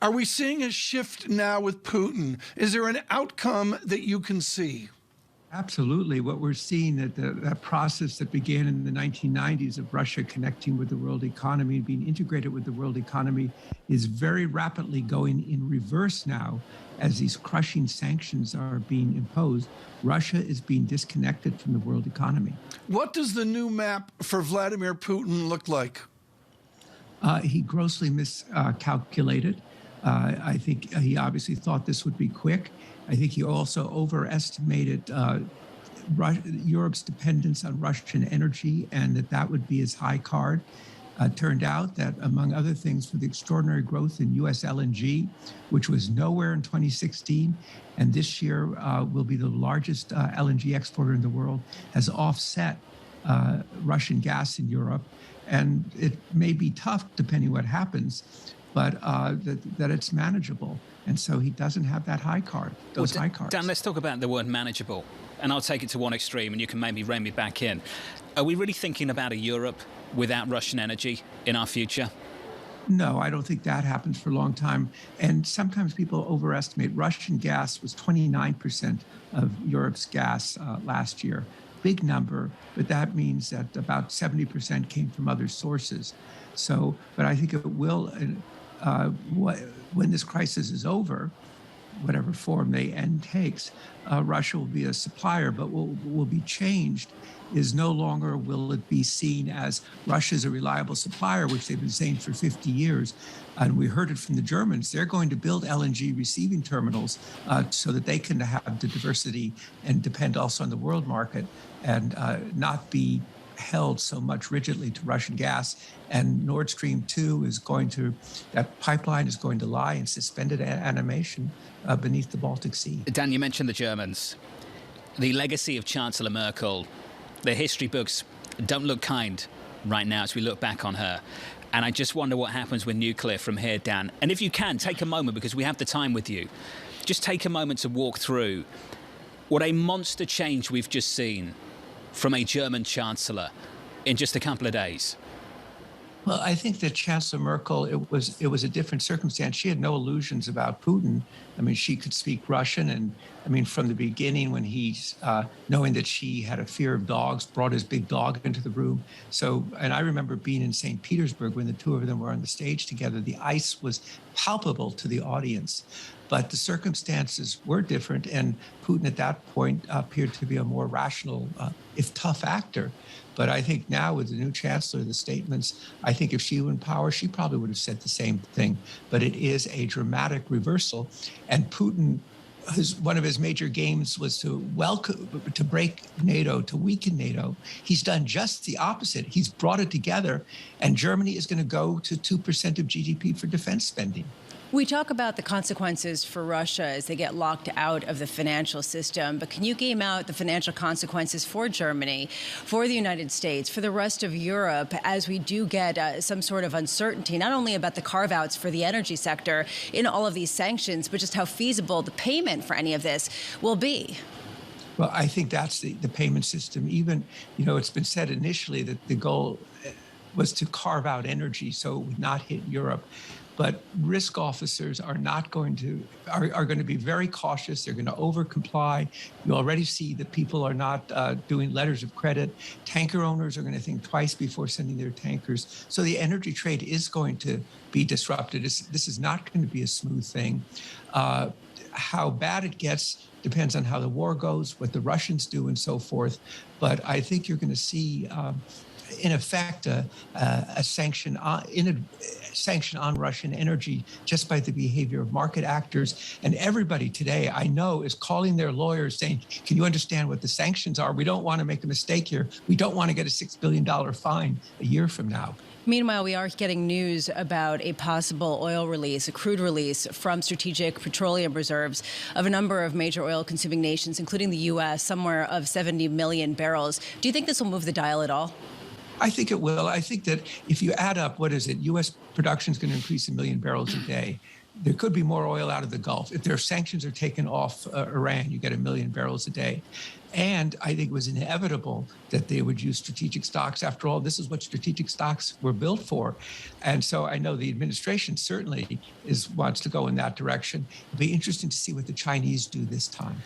Are we seeing a shift now with Putin? Is there an outcome that you can see? Absolutely. What we're seeing, that process that began in the 1990s of Russia connecting with the world economy, being integrated with the world economy, is very rapidly going in reverse now as these crushing sanctions are being imposed. Russia is being disconnected from the world economy. What does the new map for Vladimir Putin look like? He grossly miscalculated. I think he obviously thought this would be quick. I think he also overestimated Europe's dependence on Russian energy and that would be his high card. Turned out that, among other things, for the extraordinary growth in U.S. LNG, which was nowhere in 2016, and this year will be the largest LNG exporter in the world, has offset Russian gas in Europe. And it may be tough, depending what happens, but that it's manageable. And so he doesn't have that high card, those high cards. Dan, let's talk about the word manageable. And I'll take it to one extreme, and you can maybe rein me back in. Are we really thinking about a Europe without Russian energy in our future? No, I don't think that happens for a long time. And sometimes people overestimate. Russian gas was 29% of Europe's gas last year. Big number, but that means that about 70% came from other sources. So, but I think it will, when this crisis is over, whatever form the end takes, Russia will be a supplier, but what will be changed is no longer will it be seen as Russia is a reliable supplier, which they've been saying for 50 years. And we heard it from the Germans. They're going to build LNG receiving terminals so that they can have the diversity and depend also on the world market and not be held so much rigidly to Russian gas. And Nord Stream 2 is going to, that pipeline is going to lie in suspended animation beneath the Baltic Sea. Dan, you mentioned the Germans. The legacy of Chancellor Merkel, the history books don't look kind right now as we look back on her. And I just wonder what happens with nuclear from here, Dan. And if you can, take a moment, because we have the time with you, just take a moment to walk through what a monster change we've just seen from a German chancellor in just a couple of days. Well, I think that Chancellor Merkel, it was a different circumstance. She had no illusions about Putin. I mean, she could speak Russian. And I mean, from the beginning, when he's knowing that she had a fear of dogs, brought his big dog into the room. So, and I remember being in St. Petersburg when the two of them were on the stage together. The ice was palpable to the audience. But the circumstances were different. And Putin at that point appeared to be a more rational, if tough actor. But I think now with the new chancellor, the statements, I think if she were in power, she probably would have said the same thing. But it is a dramatic reversal. And Putin, one of his major games was to break NATO, to weaken NATO. He's done just the opposite. He's brought it together. And Germany is going to go to 2% of GDP for defense spending. We talk about the consequences for Russia as they get locked out of the financial system, but can you game out the financial consequences for Germany, for the United States, for the rest of Europe, as we do get some sort of uncertainty, not only about the carve-outs for the energy sector in all of these sanctions, but just how feasible the payment for any of this will be? Well, I think that's the payment system. Even, it's been said initially that the goal was to carve out energy so it would not hit Europe. But risk officers are going to be very cautious. They're going to over-comply. You already see that people are not doing letters of credit. Tanker owners are going to think twice before sending their tankers. So the energy trade is going to be disrupted. This is not going to be a smooth thing. How bad it gets depends on how the war goes, what the Russians do, and so forth. But I think you're going to see in effect, a sanction on Russian energy just by the behavior of market actors. And everybody today, I know, is calling their lawyers saying, can you understand what the sanctions are? We don't want to make a mistake here. We don't want to get a $6 billion fine a year from now. Meanwhile, we are getting news about a possible oil release, a crude release from strategic petroleum reserves of a number of major oil-consuming nations, including the U.S., somewhere of 70 million barrels. Do you think this will move the dial at all? I think it will. I think that if you add up, what is it? U.S. production is going to increase 1 million barrels a day. there could be more oil out of the Gulf. If their sanctions are taken off Iran, you get 1 million barrels a day. And I think it was inevitable that they would use strategic stocks. After all, this is what strategic stocks were built for. And so I know the administration certainly wants to go in that direction. It'll be interesting to see what the Chinese do this time.